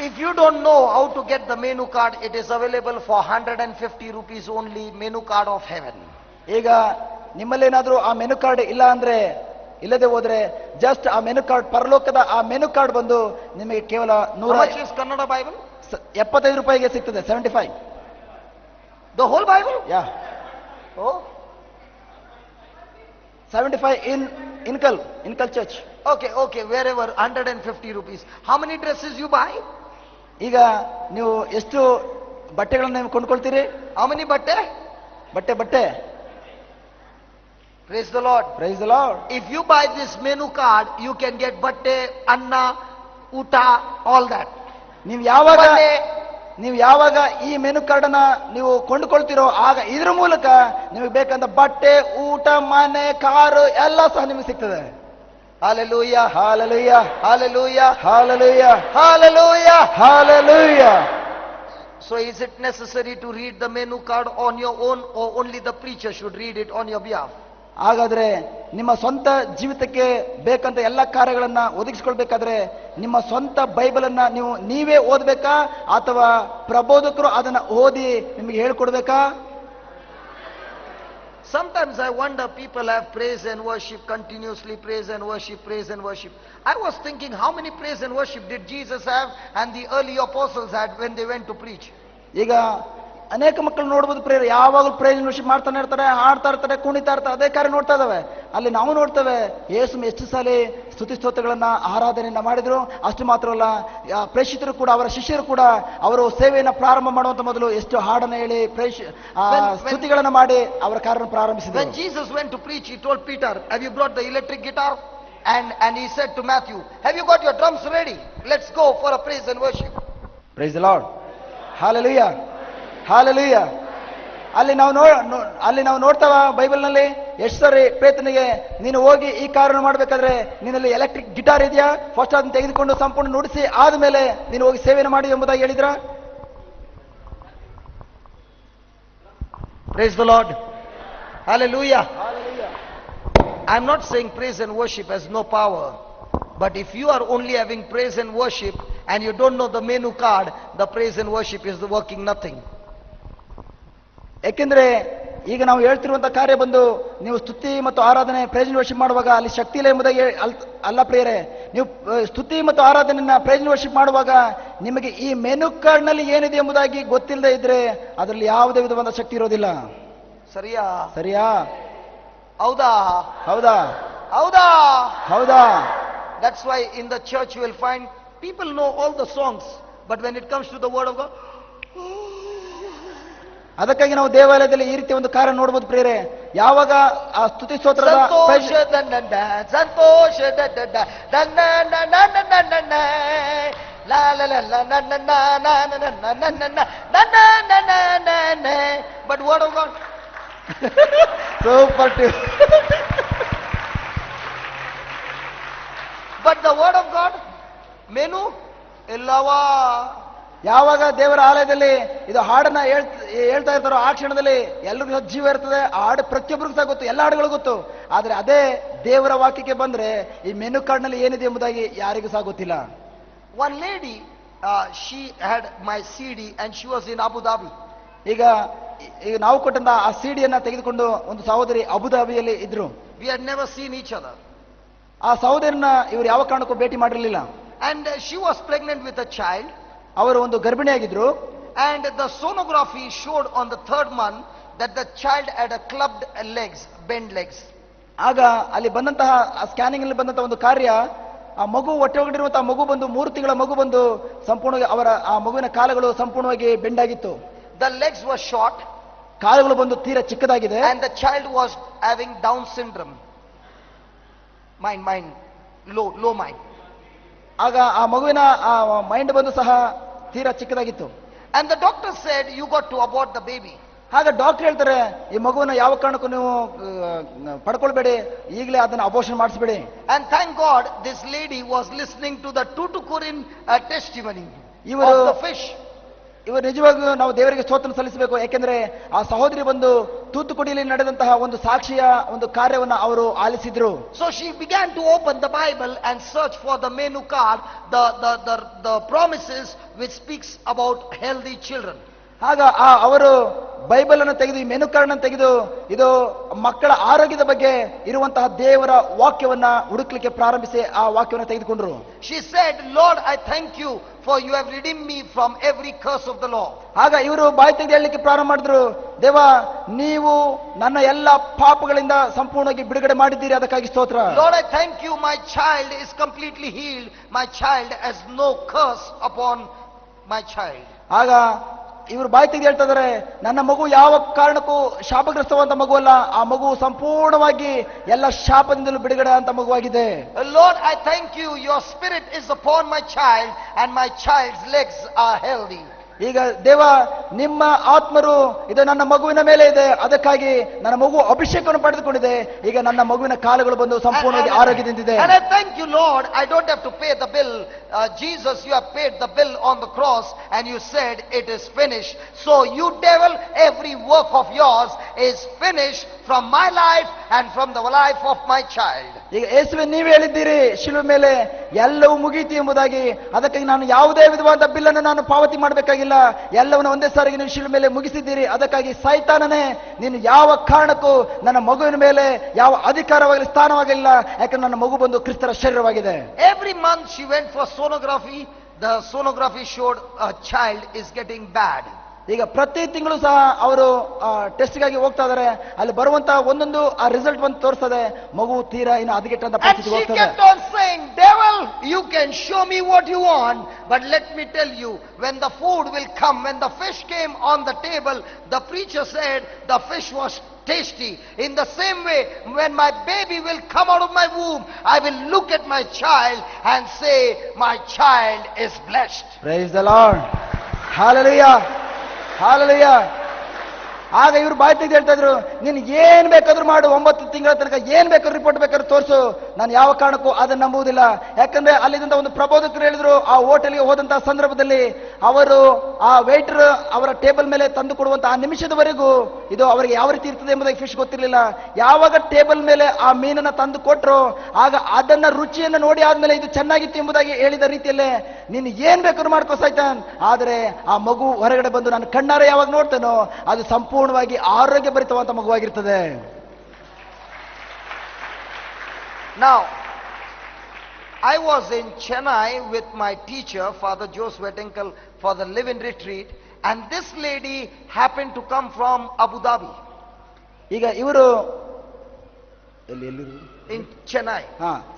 If you don't know how to get the menu card, it is available for 150 rupees only, menu card of heaven. ಈಗ ನಿಮ್ಮಲ್ಲೇನಾದ್ರೂ ಆ menu card ಇಲ್ಲ ಅಂದ್ರೆ, ಇಲ್ಲದೆ ಹೋದ್ರೆ just ಆ menu card, ಪರಲೋಕದ ಆ ಮೆನು ಕಾರ್ಡ್ ಬಂದು ನಿಮಗೆ ಕೇವಲ How much is Kannada Bible? 75 ರೂಪಾಯಿಗೆ ಸಿಗ್ತದೆ. 75. The whole Bible? Yeah, Oh. 75 in Inkal church. Okay, wherever, 150 rupees. How many dresses you buy? ಈಗ ನೀವು ಎಷ್ಟು ಬಟ್ಟೆಗಳನ್ನ ನೀವು ಕೊಂಡ್ಕೊಳ್ತೀರಿ? How many batte? ಬಟ್ಟೆ. Praise the Lord. Praise the Lord. If you buy this menu card, you can get batte, anna, uta, all that. ನೀವು ಯಾವಾಗ ಈ menu card ಅನ್ನ ನೀವು ಕೊಂಡುಕೊಳ್ತಿರೋ ಆಗ ಇದ್ರ ಮೂಲಕ ನಿಮಗೆ ಬೇಕಂತ ಬಟ್ಟೆ, ಊಟ, ಮನೆ, ಕಾರು ಎಲ್ಲ ಸಹ ನಿಮಗೆ ಸಿಗ್ತದೆ. Hallelujah. Hallelujah. Hallelujah. Hallelujah. Hallelujah. Hallelujah. So is it necessary to read the menu card on your own, or only the preacher should read it on your behalf? ಹಾಗಾದ್ರೆ ನಿಮ್ಮ ಸ್ವಂತ ಜೀವಿತಕ್ಕೆ ಬೇಕಂತ ಎಲ್ಲ ಕಾರ್ಯಗಳನ್ನ ಒದಗಿಸಿಕೊಳ್ಬೇಕಾದ್ರೆ ನಿಮ್ಮ ಸ್ವಂತ ಬೈಬಲ್ ಅನ್ನ ನೀವೇ ಓದ್ಬೇಕಾ, ಅಥವಾ ಪ್ರಬೋಧಕರು ಅದನ್ನ ಓದಿ ನಿಮಗೆ ಹೇಳ್ಕೊಡ್ಬೇಕಾ? Sometimes I wonder, people have praise and worship continuously, praise and worship, praise and worship. I was thinking, how many praise and worship did Jesus have and the early apostles had when they went to preach? ಈಗ ಅನೇಕ ಮಕ್ಕಳು ನೋಡ್ಬೋದು, prayer ಯಾವಾಗಲೂ prayer worship ಮಾಡ್ತಾನೆ ಇರ್ತಾರೆ, ಹಾಡ್ತಾ ಇರ್ತಾರೆ, ಕುಣಿತಾ ಇರ್ತಾರೆ, ಅದೇ ಕಾರ್ಯ ನೋಡ್ತಾ ಇದಾವೆ. ಅಲ್ಲಿ ನಾವು ನೋಡ್ತೇವೆ ಯೇಸು ಎಷ್ಟು ಸಾಲಿ ಸ್ತುತಿ ಸ್ತೋತ್ರಗಳನ್ನ ಆರಾಧನೆಯನ್ನ ಮಾಡಿದ್ರು. ಅಷ್ಟು ಮಾತ್ರ ಅಲ್ಲ, ಪ್ರೇಷಿತರು ಕೂಡ, ಅವರ ಶಿಷ್ಯರು ಕೂಡ ಅವರು ಸೇವೆಯನ್ನ ಪ್ರಾರಂಭ ಮಾಡುವಂತ ಮೊದಲು ಎಷ್ಟು ಹಾಡನ್ನ ಹೇಳಿ ಸ್ತುತಿಗಳನ್ನ ಮಾಡಿ ಅವರ ಕಾರ್ಯವನ್ನು ಪ್ರಾರಂಭಿಸಿದರು. When Jesus went to preach, he told Peter, have you brought the electric guitar? And he said to Matthew, have you got your drums ready? Let's go for a praise and worship. Praise the Lord. Hallelujah. Hallelujah. ಅಲ್ಲಿ ನಾವು ನೋಡ್ತಾವ ಬೈಬಲ್ನಲ್ಲಿ ಎಷ್ಟು ಸರಿ ಪ್ರೇತನಿಗೆ, ನೀನು ಹೋಗಿ ಈ ಕಾರ್ಯ ಮಾಡಬೇಕಾದ್ರೆ ನಿನ್ನಲ್ಲಿ ಎಲೆಕ್ಟ್ರಿಕ್ ಗಿಟಾರ್ ಇದೆಯಾ, ಫಸ್ಟ್ ಅದನ್ನ ತೆಗೆದುಕೊಂಡು ಸಂಪೂರ್ಣ ನುಡಿಸಿ ಆದ್ಮೇಲೆ ನೀನು ಹೋಗಿ ಸೇವೆಯನ್ನು ಮಾಡಿ ಎಂಬುದಾಗಿ ಹೇಳಿದ್ರ? Praise the Lord. Hallelujah. Hallelujah. I'm not saying praise and worship has no power, but if you are only having praise and worship and you don't know the menu card, the praise and worship is working nothing. ಯಾಕೆಂದ್ರೆ ಈಗ ನಾವು ಹೇಳ್ತಿರುವಂತಹ ಕಾರ್ಯ ಬಂದು ನೀವು ಸ್ತುತಿ ಮತ್ತು ಆರಾಧನೆ price worship ಮಾಡುವಾಗ ಅಲ್ಲಿ ಶಕ್ತಿ ಇಲ್ಲ ಎಂಬುದಾಗಿ ಅಲ್ಲ ಪ್ರಿಯರೇ. ನೀವು ಸ್ತುತಿ ಮತ್ತು ಆರಾಧನೆಯನ್ನ ಪ್ರೈಸ್ ವರ್ಷಿಪ್ ಮಾಡುವಾಗ ನಿಮಗೆ ಈ ಮೆನು ಕಾರ್ಡ್ ನಲ್ಲಿ ಏನಿದೆ ಎಂಬುದಾಗಿ ಗೊತ್ತಿಲ್ಲದೆ ಇದ್ರೆ ಅದರಲ್ಲಿ ಯಾವುದೇ ವಿಧವಾದ ಶಕ್ತಿ ಇರೋದಿಲ್ಲ. ಸರಿಯಾ? ಹೌದಾ? That's why in the church you will find people know all the songs, but when it comes to the word of God, ಅದಕ್ಕಾಗಿ ನಾವು ದೇವಾಲಯದಲ್ಲಿ ಈ ರೀತಿ ಒಂದು ಕಾರ್ಯ ನೋಡಬಹುದು ಪ್ರಿಯರೇ. ಯಾವಾಗ ಆ ಸ್ತುತಿ ಸ್ತೋತ್ರದ but word of God super to but the word of God menu ಎಲ್ಲವಾ. ಯಾವಾಗ ದೇವರ ಆಲಯದಲ್ಲಿ ಇದು ಹಾಡನ್ನ ಹೇಳ್ತಾ ಇರ್ತಾರೋ ಆ ಕ್ಷಣದಲ್ಲಿ ಎಲ್ರಿಗೂ ಜೀವ ಇರ್ತದೆ. ಆ ಹಾಡು ಪ್ರತಿಯೊಬ್ಬರಿಗೂ ಸಹ ಗೊತ್ತು, ಎಲ್ಲ ಹಾಡುಗಳು ಗೊತ್ತು. ಆದ್ರೆ ಅದೇ ದೇವರ ವಾಕ್ಯಕ್ಕೆ ಬಂದ್ರೆ ಈ ಮೆನು ಕಾರ್ಡ್ ನಲ್ಲಿ ಏನಿದೆ ಎಂಬುದಾಗಿ ಯಾರಿಗೂ ಸಹ ಗೊತ್ತಿಲ್ಲ. One lady, she had my CD and she was in Abu Dhabi. ಈಗ ನಾವು ಕೊಟ್ಟಂತ ಆ ಸಿಡಿಯನ್ನ ತೆಗೆದುಕೊಂಡು ಒಂದು ಸಹೋದರಿ ಅಬುಧಾಬಿಯಲ್ಲಿ ಇದ್ರು. We had never seen each other. ಆ ಸಹೋದರನ್ನ ಇವರು ಯಾವ ಕಾರಣಕ್ಕೂ ಭೇಟಿ ಮಾಡಿರಲಿಲ್ಲ. And she was pregnant with a child. ಅವರು ಒಂದು ಗರ್ಭಿಣಿಯಾಗಿದ್ರು. And the sonography showed on the 3rd month that the child had a clubbed legs, bent legs. ಆಗ ಅಲ್ಲಿ ಬಂದಂತಹ ಸ್ಕ್ಯಾನಿಂಗ್ ಅಲ್ಲಿ ಬಂದಂತಹ ಒಂದು ಕಾರ್ಯ, ಆ ಮಗು ಹೊಟ್ಟೆ ಒಳಗಿರುವಂತಹ ಮಗು ಬಂದು 3 ತಿಂಗಳ ಮಗು ಬಂದು ಸಂಪೂರ್ಣವಾಗಿ ಅವರ ಆ ಮಗುವಿನ ಕಾಲುಗಳು ಸಂಪೂರ್ಣವಾಗಿ ಬೆಂಡಾಗಿತ್ತು. The legs were short, ಕಾಲುಗಳು ಬಂದು ತೀರಾ ಚಿಕ್ಕದಾಗಿದೆ. and the child was having Down syndrome, mind low mind. ಆಗ ಆ ಮಗುವಿನ ಆ ಮೈಂಡ್ ಬಂದು ಸಹ ತೀರಾ ಚಿಕ್ಕದಾಗಿತ್ತು. And the doctor said, you got to abort the baby. ಆಗ ಡಾಕ್ಟರ್ ಹೇಳ್ತಾರೆ, ಈ ಮಗುವನ್ನ ಯಾವ ಕಾರಣಕ್ಕೂ ನೀವು ಪಡ್ಕೊಳ್ಬೇಡಿ, ಈಗಲೇ ಅದನ್ನ abortion ಮಾಡಿಸ್ಬೇಡಿ. And thank God this lady was listening to the Tutukurin testimony of the fish. ಇವರು ನಿಜವಾಗಿಯೂ ನಾವು ದೇವರಿಗೆ ಸ್ತೋತ್ರ ಸಲ್ಲಿಸಬೇಕು. ಯಾಕೆಂದ್ರೆ ಆ ಸಹೋದರಿ ಬಂದು ತೂತುಕುಡಿಯಲ್ಲಿ ನಡೆದಂತಹ ಒಂದು ಸಾಕ್ಷಿಯ ಒಂದು ಕಾರ್ಯವನ್ನ ಅವರು ಆಲಿಸಿದ್ರು. So she began to open the Bible and search for the menu card, the promises which speaks about healthy children. ಆಗ ಅವರು ಬೈಬಲ್ ಅನ್ನು ತೆಗೆದು ಈ ಮೆನು ಕಾರ್ಡ್ ಅನ್ನು ತೆಗೆದು ಇದು ಮಕ್ಕಳ ಆರೋಗ್ಯದ ಬಗ್ಗೆ ಇರುವಂತಹ ದೇವರ ವಾಕ್ಯವನ್ನ ಹುಡುಕ್ಲಿಕ್ಕೆ ಪ್ರಾರಂಭಿಸಿ ಆ ವಾಕ್ಯವನ್ನು ತೆಗೆದುಕೊಂಡ್ರು. She said, Lord, I thank you for you have redeemed me from every curse of the law. ಆಗ ಇವರು ಬಾಯಿ ತೆಗೆದು ಹೇಳಲಿಕ್ಕೆ ಪ್ರಾರಂಭ ಮಾಡಿದ್ರು, ದೇವ ನೀವು ನನ್ನ ಎಲ್ಲ ಪಾಪಗಳಿಂದ ಸಂಪೂರ್ಣವಾಗಿ ಬಿಡುಗಡೆ ಮಾಡಿದ್ದೀರಿ, ಅದಕ್ಕಾಗಿ ಸ್ತೋತ್ರ. Lord, I thank you, my child is completely healed. My child has no curse upon my child. ಆಗ ಇವರು ಬಾಯಿ ತೆಗೆದು ಹೇಳ್ತಾ ಇದಾರೆ, ನನ್ನ ಮಗು ಯಾವ ಕಾರಣಕ್ಕೂ ಶಾಪಗ್ರಸ್ತವಂತ ಮಗು ಅಲ್ಲ, ಆ ಮಗು ಸಂಪೂರ್ಣವಾಗಿ ಎಲ್ಲ ಶಾಪದಿಂದಲೂ ಬಿಡುಗಡೆ ಅಂತ ಮಗುವಾಗಿದೆ. Lord, I thank you, your spirit is upon my child and my child's legs are healthy. ಈಗ ದೇವ ನಿಮ್ಮ ಆತ್ಮರು ಇದು ನನ್ನ ಮಗುವಿನ ಮೇಲೆ ಇದೆ, ಅದಕ್ಕಾಗಿ ನನ್ನ ಮಗು ಅಭಿಷೇಕವನ್ನು ಪಡೆದುಕೊಂಡಿದೆ, ಈಗ ನನ್ನ ಮಗುವಿನ ಕಾಲುಗಳು ಬಂದು ಸಂಪೂರ್ಣವಾಗಿ ಆರೋಗ್ಯದಿಂದಿದೆ. And I thank you, Lord, I don't have to pay the bill. Jesus, you have paid the bill on the cross and you said it is finished. So you devil, every work of yours is finished from my life and from the life of my child. ಈಗ ಯೇಸುವೆ ನೀವು ಹೇಳಿದ್ದೀರಿ ಶಿಲುಬೆ ಮೇಲೆ ಎಲ್ಲವೂ ಮುಗೀತು ಎಂಬುದಾಗಿ, ಅದಕ್ಕಾಗಿ ನಾನು ಯಾವುದೇ ವಿಧವಾದ ಬಿಲ್ಲನ್ನು ನಾನು ಪಾವತಿ ಮಾಡಬೇಕಾಗಿಲ್ಲ, ಎಲ್ಲವನ್ನು ಒಂದೇ ಸಾರಿಗೆ ನೀವು ಶಿಲುಬೆ ಮೇಲೆ ಮುಗಿಸಿದ್ದೀರಿ, ಅದಕ್ಕಾಗಿ ಸೈತಾನನೇ ನೀನು ಯಾವ ಕಾರಣಕ್ಕೂ ನನ್ನ ಮಗುವಿನ ಮೇಲೆ ಯಾವ ಅಧಿಕಾರವಾಗಲಿ ಸ್ಥಾನವಾಗಿಲ್ಲ, ಯಾಕಂದ್ರೆ ನನ್ನ ಮಗು ಬಂದು ಕ್ರಿಸ್ತರ ಶರೀರವಾಗಿದೆ. Every month she went for sonography. The sonography showed a child is getting bad. ಈಗ ಪ್ರತಿ ತಿಂಗಳು ಸಹ ಅವರು ಟೆಸ್ಟ್ಗಾಗಿ ಹೋಗ್ತಾ ಇದಾರೆ, ಅಲ್ಲಿ ಬರುವಂತ ಒಂದೊಂದು ಆ ರಿಸಲ್ಟ್ ಬಂದು ತೋರಿಸ್ತದೆ, ಮಗು ತೀರಾ ಇನ್ನು ಹದಗೆಟ್ಟಂತ And ಪರಿಸ್ಥಿತಿ she ಹೋಗ್ತದೆ. kept on saying, devil, you can show me what you want, but let me tell you, when the food will come, when the fish came on the table, the preacher said the fish was tasty. In the same way, when my baby will come out of my womb, I will look at my child and say, my child is blessed. Praise the Lord. Hallelujah. Hallelujah. ಆಗ ಇವರು ಬಾಯಿ ತೆಗೆದು ಹೇಳ್ತಾ ಇದ್ರು, ನೀನು ಏನ್ ಬೇಕಾದ್ರೂ ಮಾಡು, 9 ತಿಂಗಳ ತನಕ ಏನ್ ಬೇಕಾದ್ರೂ ರಿಪೋರ್ಟ್ ಬೇಕಾದ್ರೂ ತೋರಿಸು, ನಾನು ಯಾವ ಕಾರಣಕ್ಕೂ ಅದನ್ನ ನಂಬುವುದಿಲ್ಲ. ಯಾಕಂದ್ರೆ ಅಲ್ಲಿಂದ ಒಂದು ಪ್ರಬೋಧಕರು ಹೇಳಿದ್ರು, ಆ ಹೋಟೆಲ್ಗೆ ಹೋದಂತಹ ಸಂದರ್ಭದಲ್ಲಿ ಅವರು ಆ ವೇಟರ್ ಅವರ ಟೇಬಲ್ ಮೇಲೆ ತಂದು ಕೊಡುವಂತಹ ಆ ನಿಮಿಷದವರೆಗೂ ಇದು ಅವರಿಗೆ ಯಾವ ರೀತಿ ಇರ್ತದೆ ಎಂಬುದಾಗಿ ಫಿಶ್ ಗೊತ್ತಿರಲಿಲ್ಲ. ಯಾವಾಗ ಟೇಬಲ್ ಮೇಲೆ ಆ ಮೀನನ್ನ ತಂದು ಕೊಟ್ಟರು, ಆಗ ಅದನ್ನ ರುಚಿಯನ್ನು ನೋಡಿ ಆದ್ಮೇಲೆ ಇದು ಚೆನ್ನಾಗಿತ್ತು ಎಂಬುದಾಗಿ ಹೇಳಿದ ರೀತಿಯಲ್ಲೇ ನೀನು ಏನ್ ಬೇಕಾದ್ರೂ ಮಾಡ್ಕೋ ಸೈತಾನ್, ಆದ್ರೆ ಆ ಮಗು ಹೊರಗಡೆ ಬಂದು ನಾನು ಕಣ್ಣಾರೆ ಯಾವಾಗ ನೋಡ್ತೇನೋ ಅದು ಸಂಪೂರ್ಣವಾಗಿ ಆರೋಗ್ಯ ಭರಿತವಂತ ಮಗುವಾಗಿರ್ತದೆ. Now, I was in Chennai with my teacher, Father Joseph Wettinkle, for the live-in retreat, and this lady happened to come from Abu Dhabi. ಈಗ ಇವರು in Chennai.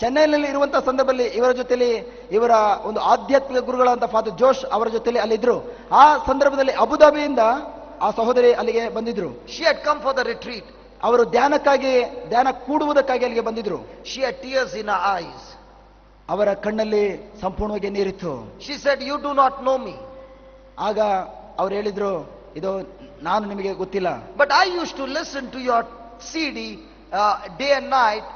ಚೆನ್ನೈನಲ್ಲಿ ಇರುವಂತಹ ಸಂದರ್ಭದಲ್ಲಿ ಇವರ ಜೊತೆಲಿ ಇವರ ಒಂದು ಆಧ್ಯಾತ್ಮಿಕ ಗುರುಗಳಂತ ಫಾದರ್ ಜೋಶ್ ಅವರ ಜೊತೆಲಿ ಅಲ್ಲಿದ್ರು. ಆ ಸಂದರ್ಭದಲ್ಲಿ ಅಬುದಾಬಿಯಿಂದ ಆ ಸಹೋದರಿ ಅಲ್ಲಿಗೆ ಬಂದಿದ್ರು. She had come for the retreat. ಅವರು ಧ್ಯಾನ ಕೂಡುವುದಕ್ಕಾಗಿ ಅಲ್ಲಿಗೆ ಬಂದಿದ್ರು. She had tears in her eyes. ಅವರ ಕಣ್ಣಲ್ಲಿ ಸಂಪೂರ್ಣವಾಗಿ ನೀರಿತ್ತು. She said, you do not know me. ಆಗ ಅವರು ಹೇಳಿದ್ರು, ಇದು ನಾನು ನಿಮಗೆ ಗೊತ್ತಿಲ್ಲ. But I used to listen to your CD day and night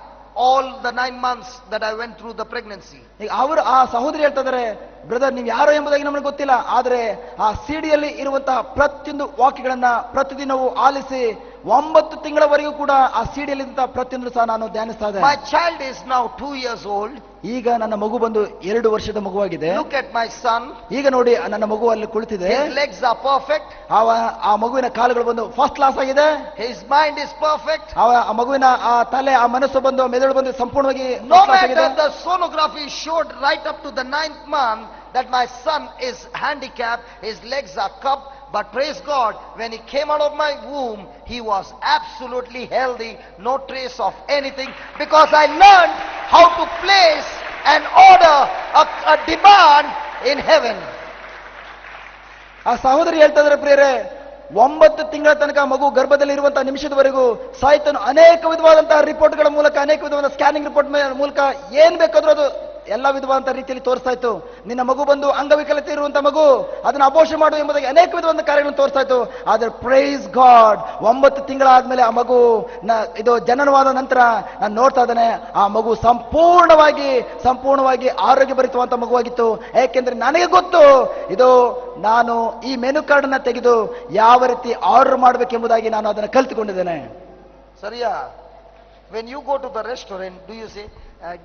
all the 9 months that I went through the pregnancy. ಈಗ ಅವರು ಆ ಸಹೋದರಿ ಹೇಳ್ತಾ ಇದಾರೆ, ಬ್ರದರ್ ನೀವು ಯಾರೋ ಎಂಬುದಾಗಿ ನಮಗೆ ಗೊತ್ತಿಲ್ಲ, ಆದ್ರೆ ಆ ಸಿಡಿಯಲ್ಲಿ ಇರುವಂತಹ ಪ್ರತಿಯೊಂದು ವಾಕ್ಯಗಳನ್ನ ಪ್ರತಿದಿನವೂ ಆಲಿಸಿ 9 ತಿಂಗಳವರೆಗೂ ಕೂಡ ಆ ಸಿಡಿಯಲ್ಲಿ ಪ್ರತಿಯೊಂದು ಸಹ ನಾನು ಧ್ಯಾನಿಸ್ತಾ ಇದ್ದೆ. My child is now 2 years old. ಈಗ ನನ್ನ ಮಗು ಬಂದು 2 ವರ್ಷದ ಮಗುವಾಗಿದೆ. Look at my son. ಈಗ ನೋಡಿ ನನ್ನ ಮಗು ಅಲ್ಲಿ ಕುಳಿತಿದೆ. His legs are perfect. ಆ ಮಗುವಿನ ಕಾಲುಗಳು ಬಂದು ಫಸ್ಟ್ ಕ್ಲಾಸ್ ಆಗಿದೆ. His mind is perfect. ಆ ಮಗುವಿನ ಆ ತಲೆ ಆ ಮನಸ್ಸು ಬಂದು ಮೆದುಳು ಬಂದು ಸಂಪೂರ್ಣವಾಗಿ no matter the sonography showed right up to the 9th month that my son is handicapped, his legs are cupped, but praise God, when he came out of my womb, he was absolutely healthy, no trace of anything, because I learned how to place an order, a demand in heaven. ಆ ಸಹೋದರಿ ಹೇಳ್ತಾ ಇದ್ದಾರೆ ಪ್ರಿಯರೇ, 9 ತಿಂಗಳ ತನಕ ಮಗು ಗರ್ಭದಲ್ಲಿ ಇರುವಂತಹ ನಿಮಿಷದವರೆಗೂ ಸಾಯ್ತನು ಅನೇಕ ವಿಧವಾದಂತಹ ರಿಪೋರ್ಟ್ಗಳ ಮೂಲಕ, ಅನೇಕ ವಿಧವಾದ ಸ್ಕ್ಯಾನಿಂಗ್ ರಿಪೋರ್ಟ್ ಮೂಲಕ ಏನ್ ಬೇಕಾದ್ರೂ ಅದು ಎಲ್ಲ ವಿಧವಾದಂತ ರೀತಿಯಲ್ಲಿ ತೋರಿಸ್ತಾ ಇತ್ತು. ನಿನ್ನ ಮಗು ಬಂದು ಅಂಗವಿಕಲತೆ ಇರುವಂತ ಮಗು, ಅದನ್ನ ಅಬೋಷ ಮಾಡು ಎಂಬುದಾಗಿ ಅನೇಕ ವಿಧವಾದ ಕಾರ್ಯಗಳನ್ನು ತೋರಿಸ್ತಾ ಇತ್ತು. ಆದ್ರೆ ಪ್ರೈಸ್ ಗಾಡ್, 9 ತಿಂಗಳಾದ್ಮೇಲೆ ಆ ಮಗು ಇದು ಜನನವಾದ ನಂತರ ನಾನು ನೋಡ್ತಾ ಇದ್ದೇನೆ, ಆ ಮಗು ಸಂಪೂರ್ಣವಾಗಿ ಆರೋಗ್ಯಭರಿತವಂತ ಮಗುವಾಗಿತ್ತು. ಯಾಕೆಂದ್ರೆ ನನಗೆ ಗೊತ್ತು, ಇದು ನಾನು ಈ ಮೆನು ಕಾರ್ಡ್ ಅನ್ನ ತೆಗೆದು ಯಾವ ರೀತಿ ಆರ್ಡರ್ ಮಾಡಬೇಕೆಂಬುದಾಗಿ ನಾನು ಅದನ್ನು ಕಲಿತುಕೊಂಡಿದ್ದೇನೆ. ಸರಿಯಾ? when you go to the restaurant, do you say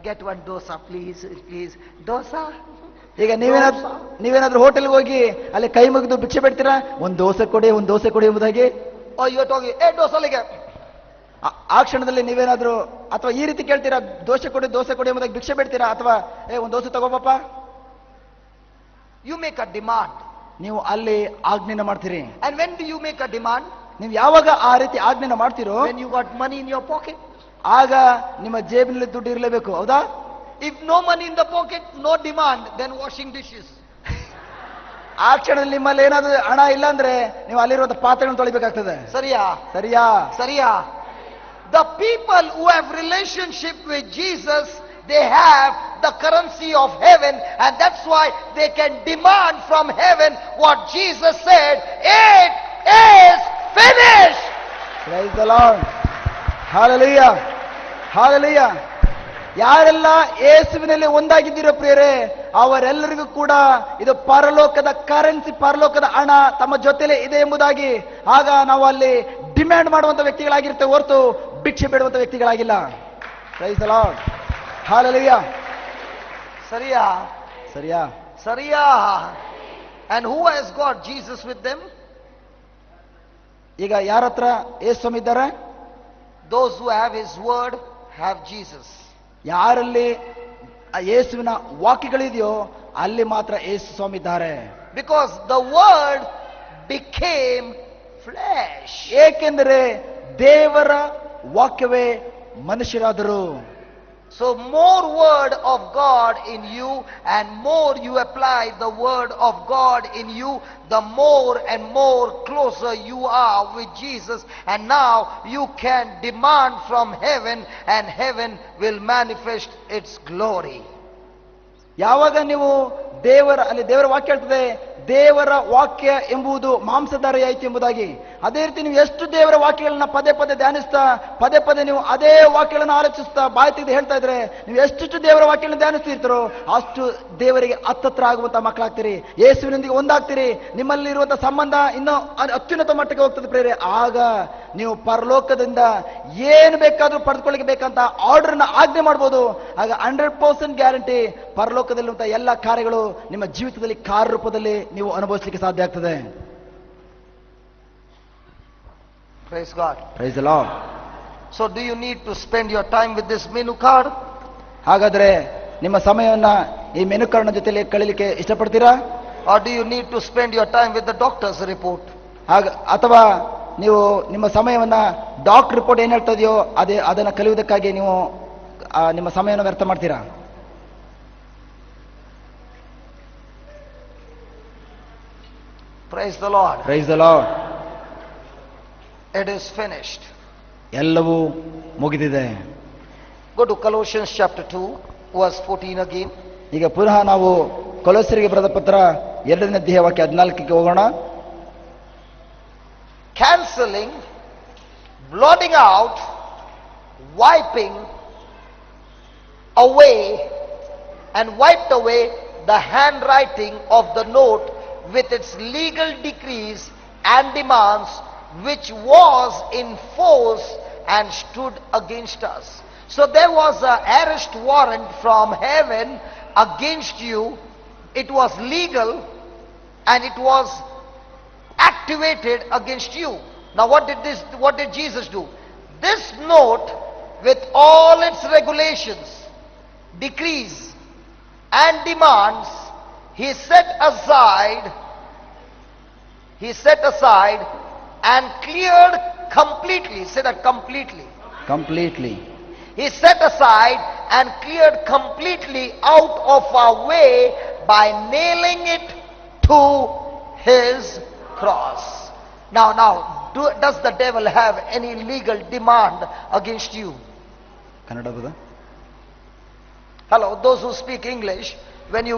get one dosa please dosa? ಈಗ ನೀವೇನಾದ್ರೂ ಹೋಟೆಲ್ಗೆ ಹೋಗಿ ಅಲ್ಲಿ ಕೈ ಮುಗಿದು ಭಿಕ್ಷೆ ಬಿಡ್ತೀರಾ, ಒಂದು ದೋಸೆ ಕೊಡಿ ಎಂಬುದಾಗಿ? you're talking hey dosa like ಆ ಕ್ಷಣದಲ್ಲಿ ನೀವೇನಾದ್ರೂ ಅಥವಾ ಈ ರೀತಿ ಕೇಳ್ತೀರಾ, ದೋಸೆ ಕೊಡಿ ಎಂಬುದಾಗಿ ಭಿಕ್ಷೆ ಬಿಡ್ತೀರಾ, ಅಥವಾ ಒಂದು dosa ತಗೋಬಪ್ಪ? you make a demand. ನೀವು ಅಲ್ಲಿ ಆಜ್ಞೆನ ಮಾಡ್ತೀರಿ. and when do you make a demand? ನೀವು ಯಾವಾಗ ಆ ರೀತಿ ಆಜ್ಞೆನ ಮಾಡ್ತೀರೋ, when you got money in your pocket. ಆಗ ನಿಮ್ಮ ಜೇಬಿನಲ್ಲಿ ದುಡ್ಡು ಇರಲೇಬೇಕು, ಹೌದಾ? if no money in the pocket, no demand, then washing dishes. ಆ ಕ್ಷಣದಲ್ಲಿ ನಿಮ್ಮಲ್ಲಿ ಏನಾದ್ರೂ ಹಣ ಇಲ್ಲ ಅಂದ್ರೆ ನೀವು ಅಲ್ಲಿರುವಂತ ಪಾತ್ರೆಗಳನ್ನು ತೊಳಿಬೇಕಾಗ್ತದೆ. ಸರಿಯಾ? the people who have relationship with Jesus, they have the currency of heaven, and that's why they can demand from heaven what Jesus said, it is finished. Praise the Lord. Hallelujah. ಯಾರೆಲ್ಲ ಯೇಸುವಿನಲ್ಲಿ ಒಂದಾಗಿದ್ದೀರೋ ಪ್ರಿಯರೇ, ಅವರೆಲ್ಲರಿಗೂ ಕೂಡ ಇದು ಪರಲೋಕದ currency, ಪರಲೋಕದ ಹಣ ತಮ್ಮ ಜೊತೆಲೇ ಇದೆ ಎಂಬುದಾಗಿ ಆಗ ನಾವು ಅಲ್ಲಿ ಡಿಮ್ಯಾಂಡ್ ಮಾಡುವಂತ ವ್ಯಕ್ತಿಗಳಾಗಿರ್ತೇವೆ, ಹೊರತು ಭಿಕ್ಷೆ ಬೇಡುವಂತ ವ್ಯಕ್ತಿಗಳಾಗಿಲ್ಲ. Praise the lord. Hallelujah. ಸರಿಯಾ? and who has got Jesus with them? ಈಗ ಯಾರ ಹತ್ರ ಯೇಸು ಸ್ವಾಮಿ ಇದ್ದಾರೆ? those who have his word have Jesus. ಯಾರಲ್ಲಿ ಆ ಯೇಸುವಿನ ವಾಕ್ಯಗಳಿದೆಯೋ ಅಲ್ಲಿ ಮಾತ್ರ ಯೇಸು ಸ್ವಾಮಿ ಇದ್ದಾರೆ. because the word became flesh. ಏಕೆಂದರೆ ದೇವರ ವಾಕ್ಯವೇ ಮನುಷ್ಯರಾದರು. so more word of God in you, and more you apply the word of God in you, the more and more closer you are with Jesus, and now you can demand from heaven, and heaven will manifest its glory. ಯಾವಾಗ ನೀವು ದೇವರ ವಾಕ್ಯ ಹೇಳ್ತದೆ, ದೇವರ ವಾಕ್ಯ ಎಂಬುದು ಮಾಂಸಧಾರಿ ಆಯ್ತು ಎಂಬುದಾಗಿ, ಅದೇ ರೀತಿ ನೀವು ಎಷ್ಟು ದೇವರ ವಾಕ್ಯಗಳನ್ನ ಪದೇ ಧ್ಯಾನಿಸ್ತಾ, ಪದೇ ನೀವು ಅದೇ ವಾಕ್ಯಗಳನ್ನು ಆಲೋಚಿಸ್ತಾ ಬಾಯಿ ತೆಗೆದು ಹೇಳ್ತಾ ಇದ್ರೆ, ನೀವು ಎಷ್ಟು ದೇವರ ವಾಕ್ಯಗಳನ್ನು ಧ್ಯಾನಿಸ್ತಿರ್ತಾರೋ ಅಷ್ಟು ದೇವರಿಗೆ ಹತ್ತತ್ರ ಆಗುವಂತ ಮಕ್ಕಳಾಗ್ತೀರಿ, ಯೇಸುವಿನೊಂದಿಗೆ ಒಂದಾಗ್ತೀರಿ, ನಿಮ್ಮಲ್ಲಿ ಇರುವಂತಹ ಸಂಬಂಧ ಇನ್ನೂ ಅತ್ಯುನ್ನತ ಮಟ್ಟಕ್ಕೆ ಹೋಗ್ತದೆ ಪ್ರೇರೆ. ಆಗ ನೀವು ಪರಲೋಕದಿಂದ ಏನು ಬೇಕಾದ್ರೂ ಪಡೆದುಕೊಳ್ಳಿಕ್ಕೆ ಬೇಕಂತ ಆರ್ಡರ್ನ ಆಜ್ಞೆ ಮಾಡ್ಬೋದು. ಆಗ 100% ಗ್ಯಾರಂಟಿ ಪರಲೋಕದಲ್ಲಿರುವಂತಹ ಎಲ್ಲ ಕಾರ್ಯಗಳು ನಿಮ್ಮ ಜೀವಿತದಲ್ಲಿ ಕಾರ್ಯರೂಪದಲ್ಲಿ ನೀವು ಅನುಭವಿಸಲಿಕ್ಕೆ ಸಾಧ್ಯ ಆಗ್ತದೆ. Praise God. Praise the Lord. so do you need to spend your time with this menu card? ಹಾಗಾದ್ರೆ ನಿಮ್ಮ ಸಮಯವನ್ನ ಈ ಮೆನು ಕಾರ್ಡ್ನ ಜೊತೆಲಿ ಕಳೆಯಲಿಕ್ಕೆ ಇಷ್ಟಪಡ್ತೀರಾ? or do you need to spend your time with the doctor's report? ಅಥವಾ ನೀವು ನಿಮ್ಮ ಸಮಯವನ್ನ ಡಾಕ್ಟರ್ ರಿಪೋರ್ಟ್ ಏನ್ ಹೇಳ್ತದೆಯೋ ಅದನ್ನ ಕಲಿಯುವುದಕ್ಕಾಗಿ ನೀವು ನಿಮ್ಮ ಸಮಯವನ್ನು ವ್ಯರ್ಥ ಮಾಡ್ತೀರಾ? Praise the Lord. Praise the Lord. it is finished. ಎಲ್ಲವೂ ಮುಗಿದಿದೆ. go to Colossians chapter 2 verse 14 again. ಈಗ ಪುನಃ ನಾವು ಕೊಲೊಸ್ಸರಿಗೆ ಬರೆದ ಪತ್ರ 2ನೇ ಅಧ್ಯಾಯ ವಾಕ್ಯ 14ಕ್ಕೆ ಹೋಗೋಣ. cancelling, blotting out, wiping away, and wiped away the handwriting of the note with its legal decrees and demands, which was in force and stood against us. So there was an arrest warrant from heaven against you. It was legal and it was activated against you. Now what did Jesus do? This note with all its regulations, decrees and demands, he set aside and cleared completely. Say that, completely. He set aside and cleared completely out of our way by nailing it to his cross. Now, does the devil have any legal demand against you? Kannada. Hello, those who speak English, when you